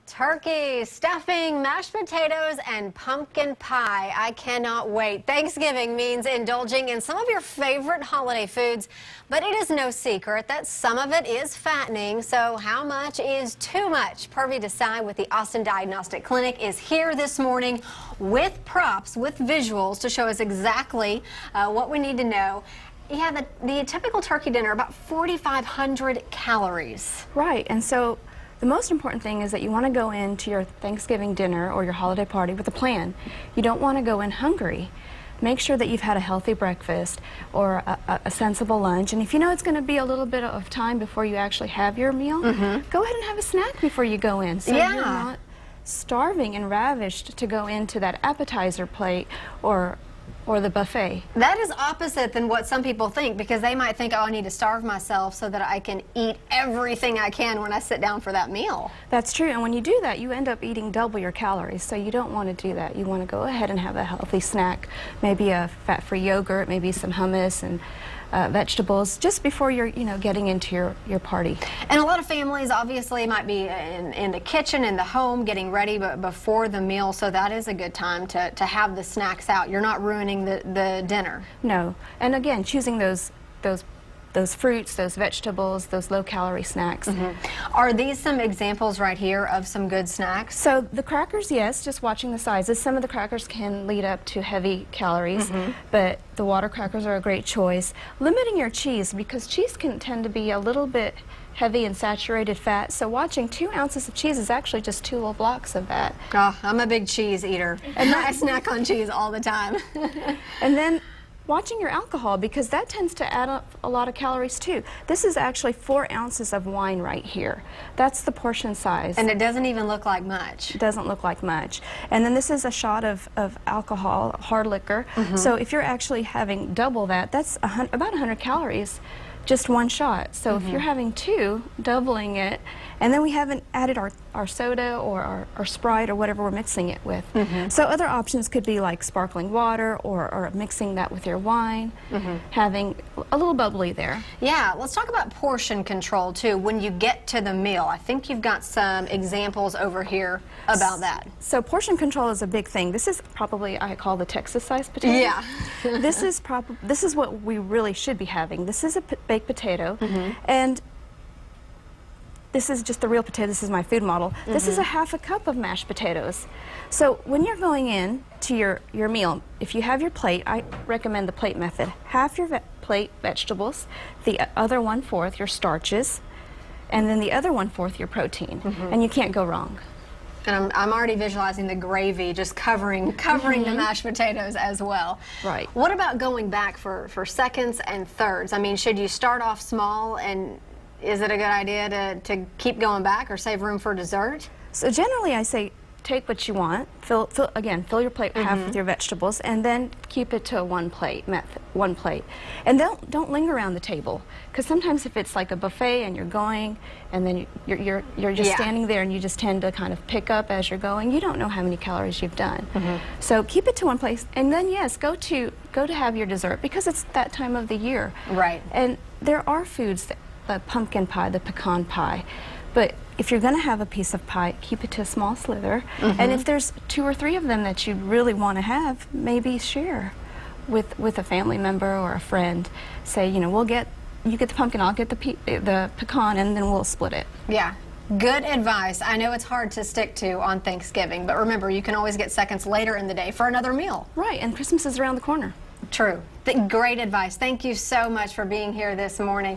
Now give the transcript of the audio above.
Turkey, stuffing, mashed potatoes, and pumpkin pie. I cannot wait. Thanksgiving means indulging in some of your favorite holiday foods, but it is no secret that some of it is fattening. So how much is too much? Purvi Desai with the Austin Diagnostic Clinic is here this morning with props, with visuals to show us exactly what we need to know. You have the typical turkey dinner, about 4,500 calories. Right, and so the most important thing is that you want to go into your Thanksgiving dinner or your holiday party with a plan. You don't want to go in hungry. Make sure that you've had a healthy breakfast or a sensible lunch. And if you know it's going to be a little bit of time before you actually have your meal, go ahead and have a snack before you go in. So you're not starving and ravished to go into that appetizer plate or the buffet. That is opposite than what some people think, because they might think, oh, I need to starve myself so that I can eat everything I can when I sit down for that meal. That's true, and when you do that, you end up eating double your calories, so you don't want to do that. You want to go ahead and have a healthy snack, maybe a fat-free yogurt, maybe some hummus and vegetables, just before you're, getting into your party. And a lot of families obviously might be in the kitchen, in the home, getting ready before the meal, so that is a good time to have the snacks out. You're not ruining the dinner. No, and again, choosing those fruits, those vegetables, those low-calorie snacks. Are these some examples right here of some good snacks? So the crackers, yes, just watching the sizes. Some of the crackers can lead up to heavy calories, but the water crackers are a great choice. Limiting your cheese, because cheese can tend to be a little bit heavy and saturated fat, so watching 2 ounces of cheese is actually just 2 little blocks of that. Oh, I'm a big cheese eater, and I snack on cheese all the time. And then watching your alcohol, because that tends to add up a lot of calories too. This is actually 4 ounces of wine right here. That's the portion size. And it doesn't even look like much. It doesn't look like much. And then this is a shot of alcohol, hard liquor. So if you're actually having double that, that's about 100 calories, just 1 shot. So if you're having 2, doubling it, and then we haven't added our soda or our Sprite or whatever we're mixing it with. So other options could be like sparkling water or mixing that with your wine, having a little bubbly there. Yeah, let's talk about portion control too when you get to the meal. I think you've got some examples over here about that. So portion control is a big thing. This is probably, I call the Texas sized potato. Yeah. This is what we really should be having. This is a baked potato, and this is just the real potato. This is my food model. This is a half a cup of mashed potatoes. So when you're going in to your meal, if you have your plate, I recommend the plate method. Half your plate vegetables, the other 1/4 your starches, and then the other 1/4 your protein. And you can't go wrong. And I'm already visualizing the gravy just covering the mashed potatoes as well. Right. What about going back for seconds and thirds? I mean, should you start off small, and is it a good idea to keep going back or save room for dessert? So generally I say take what you want, fill your plate half with your vegetables, and then keep it to one plate. And don't linger around the table, because sometimes if it's like a buffet and you're going and then you're just standing there and you just tend to kind of pick up as you're going, you don't know how many calories you've done. So keep it to one place, and then yes, go to have your dessert, because it's that time of the year. Right. And there are foods that, the pumpkin pie, the pecan pie, but if you're going to have a piece of pie, keep it to a small slither. And if there's 2 or 3 of them that you really want to have, maybe share with a family member or a friend. Say, you get the pumpkin, I'll get the pecan, and then we'll split it. Yeah. Good advice. I know it's hard to stick to on Thanksgiving, but remember, you can always get seconds later in the day for another meal. Right, and Christmas is around the corner. True. Great advice. Thank you so much for being here this morning.